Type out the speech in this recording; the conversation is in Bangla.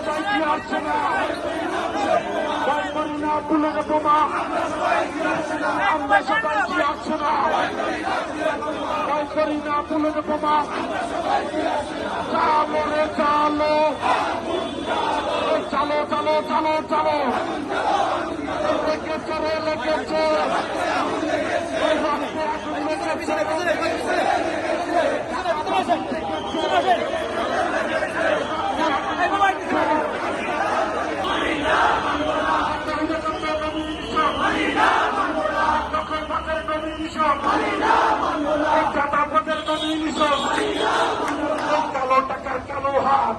সবাই কি আসছে না ভয় করি না বুলেট বোমা আমরা সবাই কি আসছে না ভয় করি না বুলেট বোমা চালো রে চালো চালো চালো চালো চালো লেগেছে রে লেগেছে রাস্তায় আগুন লেগেছে কালো টাকার কালো হাত